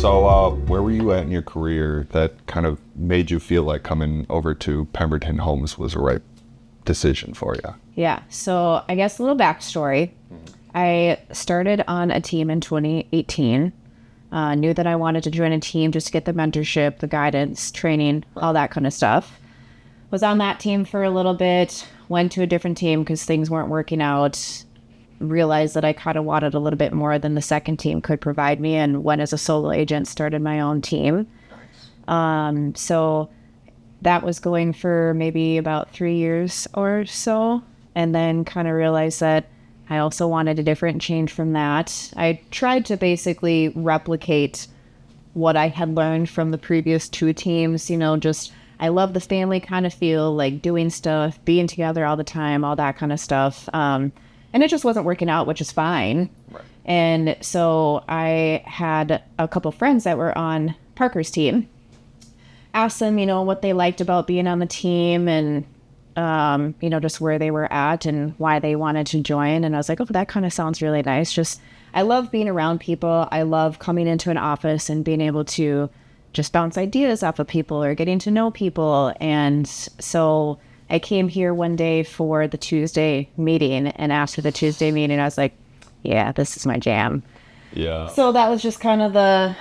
So where were you at in your career that kind of made you feel like coming over to Pemberton Homes was the right decision for you? Yeah, so I guess a little backstory. I started on a team in 2018. Knew that I wanted to join a team just to get the mentorship, the guidance, training, all that kind of stuff. Was on that team for a little bit, went to a different team because things weren't working out. Realized that I kind of wanted a little bit more than the second team could provide me, and went as a solo agent, started my own team. So that was going for maybe about 3 years or so, and then kind of realized that I also wanted a different change from that. I tried to basically replicate what I had learned from the previous two teams, just I love the family kind of feel, like doing stuff, being together all the time, all that kind of stuff. And it just wasn't working out, which is fine. Right. And so I had a couple friends that were on Parker's team. Asked them, what they liked about being on the team and, just where they were at and why they wanted to join. And I was like, oh, that kind of sounds really nice. Just, I love being around people. I love coming into an office and being able to just bounce ideas off of people or getting to know people. And so I came here one day for the Tuesday meeting, and after the Tuesday meeting, I was like, yeah, this is my jam. Yeah. So that was just kind of the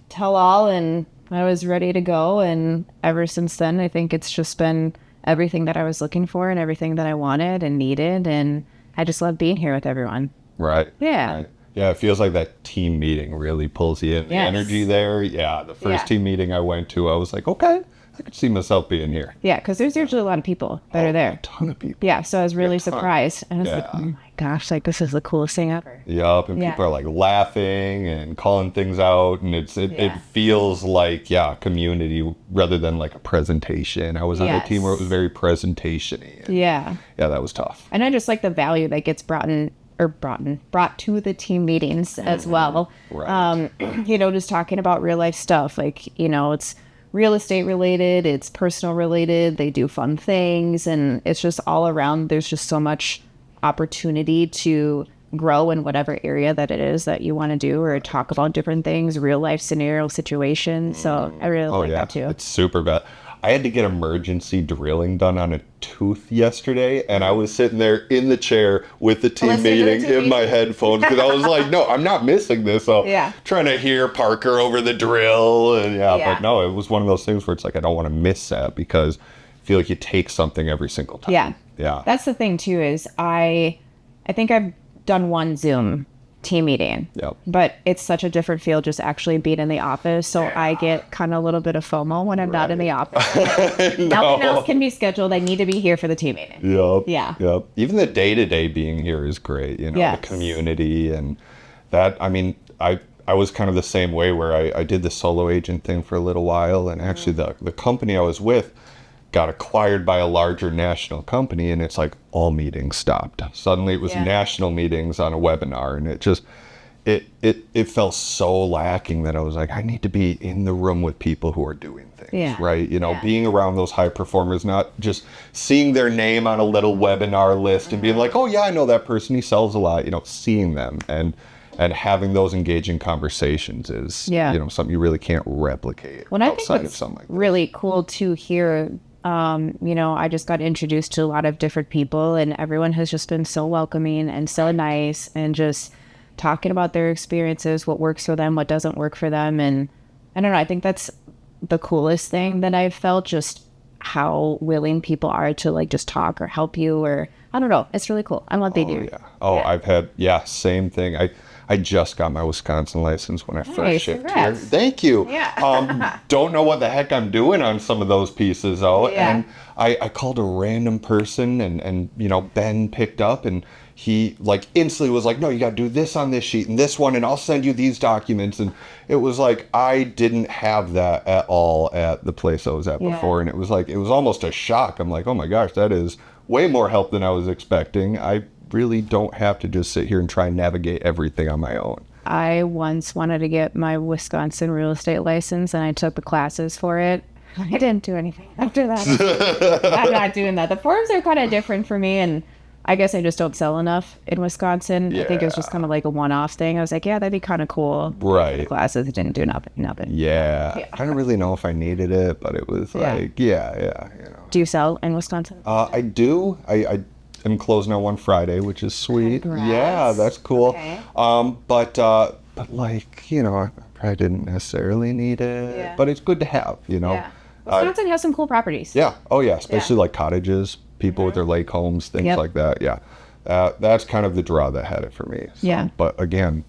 tell-all, and I was ready to go. And ever since then, I think it's just been everything that I was looking for and everything that I wanted and needed. And I just love being here with everyone. Right. Yeah. Right. Yeah, it feels like that team meeting really pulls you in. The energy there. Yeah, the first team meeting I went to, I was like, okay, I could see myself being here. Yeah, because there's usually a lot of people that are there. A ton of people. Yeah, so I was really surprised. And I was like, oh my gosh, this is the coolest thing ever. Yup, and people are like laughing and calling things out, and it feels like, community rather than like a presentation. I was on a team where it was very presentation-y. Yeah, that was tough. And I just like the value that gets brought to the team meetings as well. Right. Just talking about real life stuff, like, it's real estate related, it's personal related, they do fun things, and it's just all around. There's just so much opportunity to grow in whatever area that it is that you want to do, or talk about different things, real life scenario situations. So I really like that too. It's super bad. I had to get emergency drilling done on a tooth yesterday, and I was sitting there in the chair with the team meeting in my headphones because I was like, no, I'm not missing this. So trying to hear Parker over the drill, and but no, it was one of those things where it's like I don't want to miss that because I feel like you take something every single time. Yeah. That's the thing too, is I think I've done one Zoom team meeting, but it's such a different feel just actually being in the office. So I get kind of a little bit of FOMO when I'm not in the office. Nothing else can be scheduled. I need to be here for the team meeting. Yep. Even the day-to-day being here is great. The community and that. I mean, I was kind of the same way where I did the solo agent thing for a little while, and actually the company I was with got acquired by a larger national company, and it's like all meetings stopped. Suddenly it was national meetings on a webinar, and it just it felt so lacking that I was like, I need to be in the room with people who are doing things, right? Being around those high performers, not just seeing their name on a little webinar list and being like, oh yeah, I know that person, he sells a lot, seeing them and having those engaging conversations is something you really can't replicate. Well, I think what's really cool too here, I just got introduced to a lot of different people, and everyone has just been so welcoming and so nice, and just talking about their experiences, what works for them, what doesn't work for them. And I don't know, I think that's the coolest thing that I've felt, just how willing people are to like just talk or help you, or I don't know. It's really cool. I love what they do. I've had, same thing. I just got my Wisconsin license when I first shipped here. Thank you. Don't know what the heck I'm doing on some of those pieces though. And I called a random person, and Ben picked up, and he like instantly was like, no, you got to do this on this sheet and this one, and I'll send you these documents. And it was like, I didn't have that at all at the place I was at before. And it was almost a shock. I'm like, oh my gosh, that is way more help than I was expecting. I really don't have to just sit here and try and navigate everything on my own. I once wanted to get my Wisconsin real estate license, and I took the classes for it. I didn't do anything after that. I'm not doing that. The forms are kind of different for me, and I guess I just don't sell enough in Wisconsin. I think it was just kind of like a one-off thing. I was like, yeah, that'd be kind of cool. Right. The classes, it didn't do nothing. Yeah. I don't really know if I needed it, but it was like, yeah. Do you sell in Wisconsin? I do. I am closing on one Friday, which is sweet. Congrats. Yeah, that's cool. Okay. But like, I probably didn't necessarily need it, but it's good to have, Yeah. Wisconsin has some cool properties. Yeah. Oh, yeah. Especially like cottages, people with their lake homes, things like that. Yeah. That's kind of the draw that had it for me. So, Yeah. But again,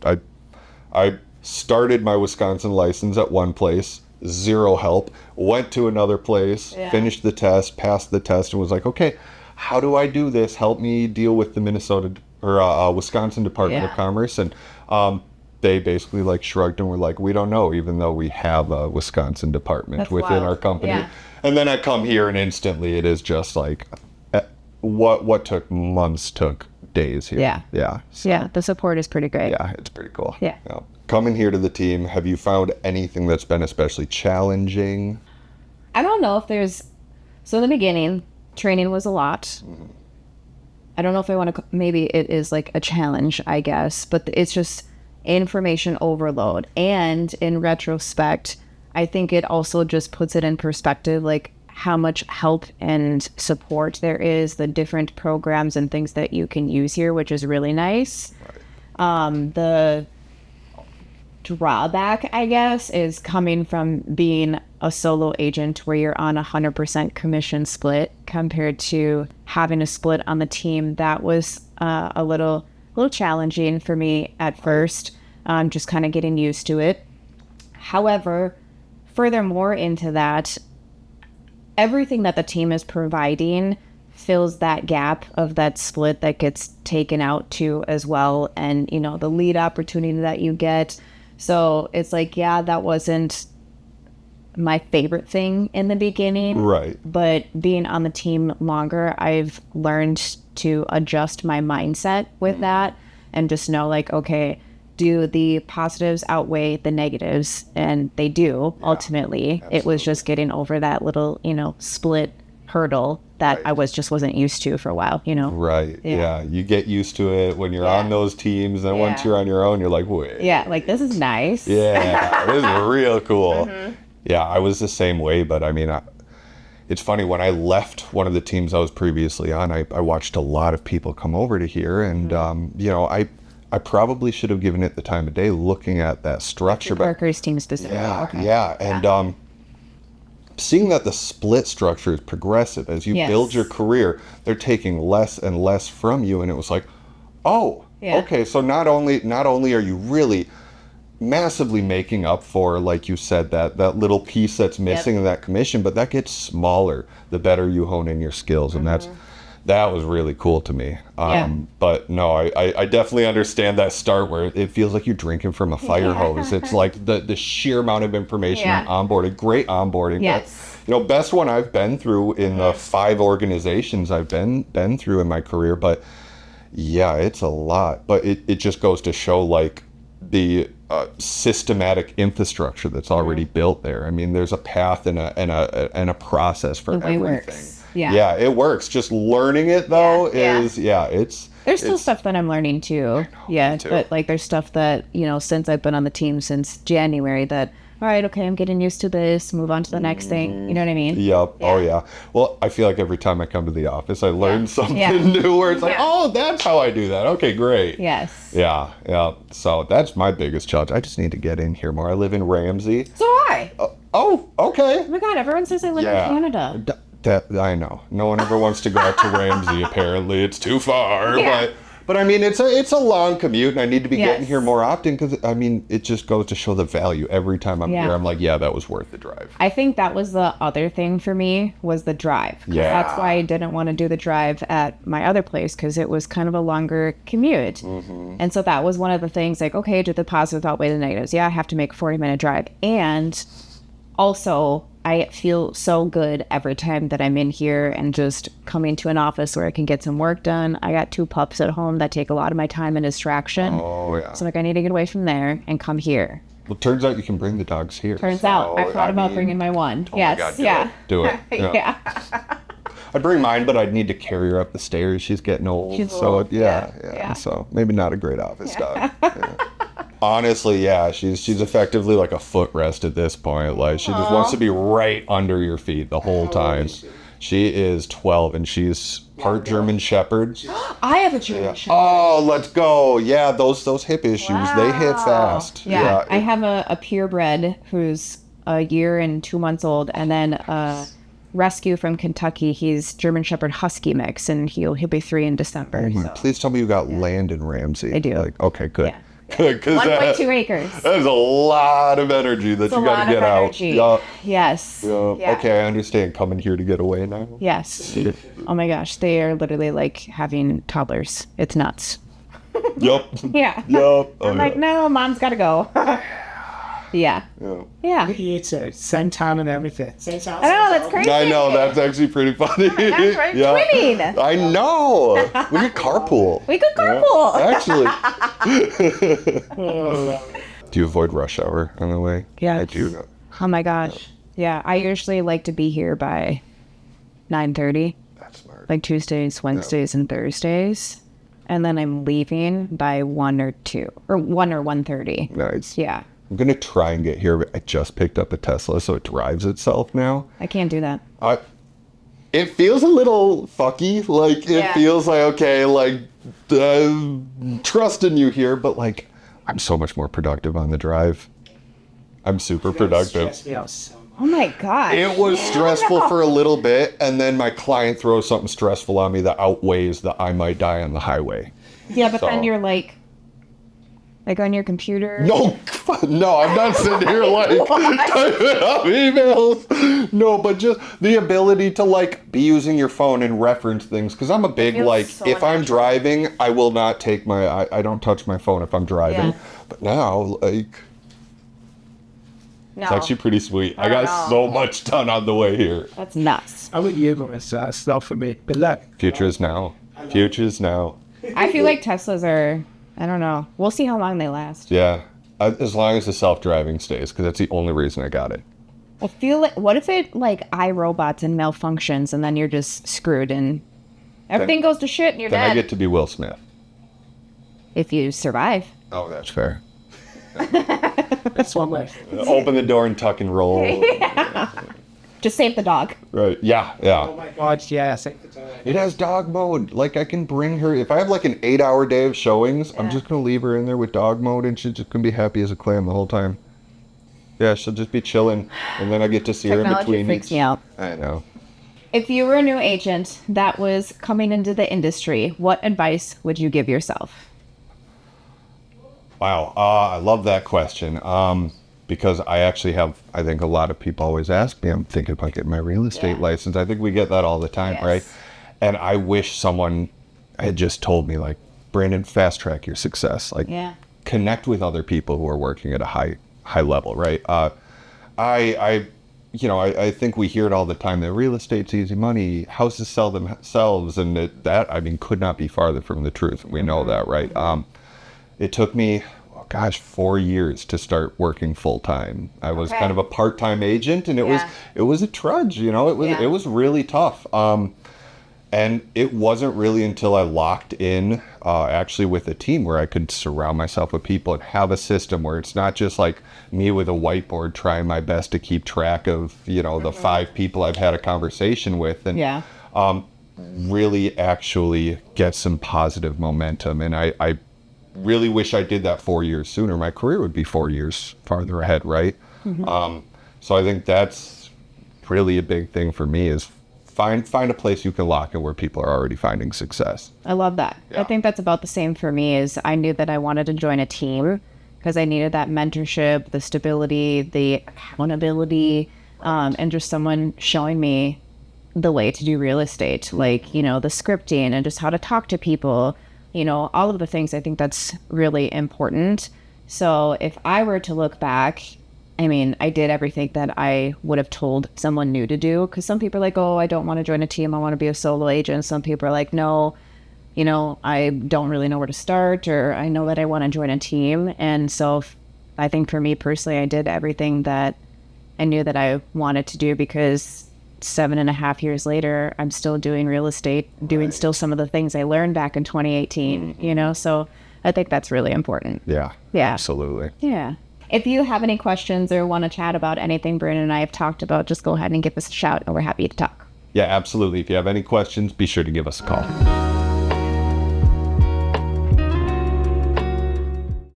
I started my Wisconsin license at one place, zero help, went to another place, finished the test, passed the test, and was like, okay, how do I do this? Help me deal with the Wisconsin Department of Commerce. And they basically like shrugged and were like, we don't know, even though we have a Wisconsin department within our company. Yeah. And then I come here and instantly it is just like what took months took days here. Yeah. So, yeah, the support is pretty great. Yeah, it's pretty cool. Yeah. Coming here to the team, have you found anything that's been especially challenging? I don't know if there's, so in the beginning, training was a lot. I don't know if I want to, maybe it is like a challenge, I guess, but it's just information overload. And in retrospect, I think it also just puts it in perspective, like how much help and support there is, the different programs and things that you can use here, which is really nice. Right. The drawback, I guess, is coming from being a solo agent where you're on 100% commission split compared to having a split on the team. That was a little challenging for me at first, just kind of getting used to it. However, furthermore into that, everything that the team is providing fills that gap of that split that gets taken out too as well. And, the lead opportunity that you get. So it's like, yeah, that wasn't my favorite thing in the beginning. Right. But being on the team longer, I've learned to adjust my mindset with that and just know like, okay, do the positives outweigh the negatives? And they do, ultimately. Absolutely. It was just getting over that little, split hurdle that I wasn't used to for a while, Right. Yeah. You get used to it when you're on those teams, and once you're on your own, you're like, wait. Yeah, like this is nice. Yeah, this is real cool. Yeah, I was the same way, but I mean, it's funny, when I left one of the teams I was previously on, I watched a lot of people come over to here, and I probably should have given it the time of day looking at that structure. The Parker's team specifically. Yeah, and seeing that the split structure is progressive as you build your career, they're taking less and less from you, and it was like, okay, so not only are you really massively making up for, like you said, that little piece that's missing in that commission, but that gets smaller the better you hone in your skills, and that was really cool to me. But no, I definitely understand that start where it feels like you're drinking from a fire hose. It's like the sheer amount of information on onboarding, great onboarding. Yes. But, best one I've been through in the 5 organizations I've been through in my career. But yeah, it's a lot. But it just goes to show like the systematic infrastructure that's already built there. I mean, there's a path and a process for everything. Works. Yeah, it works. Just learning it though is there's still stuff that I'm learning too. Me too. But like there's stuff that, since I've been on the team since January that, all right, okay, I'm getting used to this, move on to the next thing. You know what I mean? Yep. Yeah. Oh yeah. Well, I feel like every time I come to the office, I learn something new where it's like, oh, that's how I do that. Okay, great. Yes. Yeah. So that's my biggest challenge. I just need to get in here more. I live in Ramsey. So do I. Oh, okay. Oh my God, everyone says I live in Canada. I know. No one ever wants to go out to Ramsey. Apparently, it's too far. But I mean, it's a long commute, and I need to be getting here more often because I mean, it just goes to show the value. Every time I'm here, I'm like, yeah, that was worth the drive. I think that was the other thing for me was the drive. Yeah. That's why I didn't want to do the drive at my other place because it was kind of a longer commute. And so that was one of the things like, okay, do the positives outweigh the negatives? Yeah, I have to make a 40-minute drive. And also, I feel so good every time that I'm in here and just coming to an office where I can get some work done. I got 2 pups at home that take a lot of my time and distraction. Oh, yeah. So like I need to get away from there and come here. Well, turns out you can bring the dogs here. Turns out. I thought about bringing my one. Oh my God, do it. Yeah. I'd bring mine, but I'd need to carry her up the stairs. She's getting old. She's so old. Yeah. So maybe not a great office dog. Yeah. Honestly, yeah, she's effectively like a footrest at this point. Like she just wants to be right under your feet the whole time. She is 12 and she's part German Shepherd. I have a German Shepherd. Oh, let's go. Yeah, those hip issues, they hit fast. Yeah, I have a purebred who's a year and 2 months old, and then a rescue from Kentucky. He's German Shepherd Husky mix, and he'll be 3 in December. Oh my, please tell me you got land in Ramsey. I do. Like, okay, good. Yeah. Good, 1.2 acres. That is a lot of energy that you got to get out. Yeah. Yes. Yeah. Yeah. Okay, I understand. Coming here to get away now. Yes. Oh my gosh, they are literally like having toddlers. It's nuts. Yup. Yeah. Yup. I'm like, no, mom's got to go. Yeah. Yeah. He eats it same time and everything. Same time. I know, that's crazy. I know, that's actually pretty funny. That's right. Twinning. I know. We could carpool. We could carpool. Actually. Do you avoid rush hour on the way? Yeah. I do. Oh my gosh. Yeah, I usually like to be here by 9:30. That's smart. Like Tuesdays, Wednesdays, and Thursdays. And then I'm leaving by 1 or 2. Or 1 or 1:30. Nice. Yeah. I'm going to try and get here, but I just picked up a Tesla, so it drives itself now. I can't do that. It feels a little fucky. Like, it feels like, okay, like, trust in you here, but, like, I'm so much more productive on the drive. I'm super productive. Oh my God. It was stressful for a little bit, and then my client throws something stressful on me that outweighs the I might die on the highway. Yeah, but then you're like on your computer. No, I'm not sitting here like typing up emails. No, but just the ability to like be using your phone and reference things. Because I'm a big like, so if I'm driving, I will not take I don't touch my phone if I'm driving. Yeah. But now, like, No. it's actually pretty sweet. I got so much done on the way here. That's nuts. I would humorous stuff for me. But look. Future is now. Future is now. I feel like Teslas are, I don't know. We'll see how long they last. Yeah. As long as the self-driving stays, because that's the only reason I got it. I feel like, what if it like iRobots and malfunctions and then you're just screwed and everything goes to shit and you're Then dead? I get to be Will Smith. If you survive. Oh, that's fair. That's one way. Open the door and tuck and roll. Just save the dog. Right. Yeah. Oh my God, yes. It has dog mode. Like, I can bring her. If I have like an 8-hour day of showings, I'm just going to leave her in there with dog mode and she's just going to be happy as a clam the whole time. Yeah, she'll just be chilling. And then I get to see her in Technology between. freaks me out. I know. If you were a new agent that was coming into the industry, what advice would you give yourself? Wow. I love that question. Because I actually have, I think a lot of people always ask me, I'm thinking about getting my real estate license. I think we get that all the time, right? And I wish someone had just told me, like, Brandon, fast track your success. Like, connect with other people who are working at a high level, right? I think we hear it all the time that real estate's easy money, houses sell themselves, and that I mean, could not be farther from the truth. We know that, right? It took me, 4 years to start working full time. I was kind of a part-time agent, and it was a trudge, it was really tough. And it wasn't really until I locked in actually with a team where I could surround myself with people and have a system where it's not just like me with a whiteboard trying my best to keep track of, the 5 people I've had a conversation with, and really actually get some positive momentum. And I really wish I did that 4 years sooner. My career would be 4 years farther ahead, right? So I think that's really a big thing for me is find a place you can lock in where people are already finding success. I love that. I think that's about the same for me. Is I knew that I wanted to join a team because I needed that mentorship, the stability, the accountability, and just someone showing me the way to do real estate, like, the scripting and just how to talk to people, all of the things. I think that's really important. So if I were to look back, I mean, I did everything that I would have told someone new to do, because some people are like, oh, I don't want to join a team, I want to be a solo agent. Some people are like, no, I don't really know where to start, or I know that I want to join a team. And so I think for me personally, I did everything that I knew that I wanted to do, because 7.5 years later, I'm still doing real estate, doing still some of the things I learned back in 2018, you know? So I think that's really important. Yeah. Yeah. Absolutely. Yeah. If you have any questions or want to chat about anything Brandon and I have talked about, just go ahead and give us a shout and we're happy to talk. Yeah, absolutely. If you have any questions, be sure to give us a call.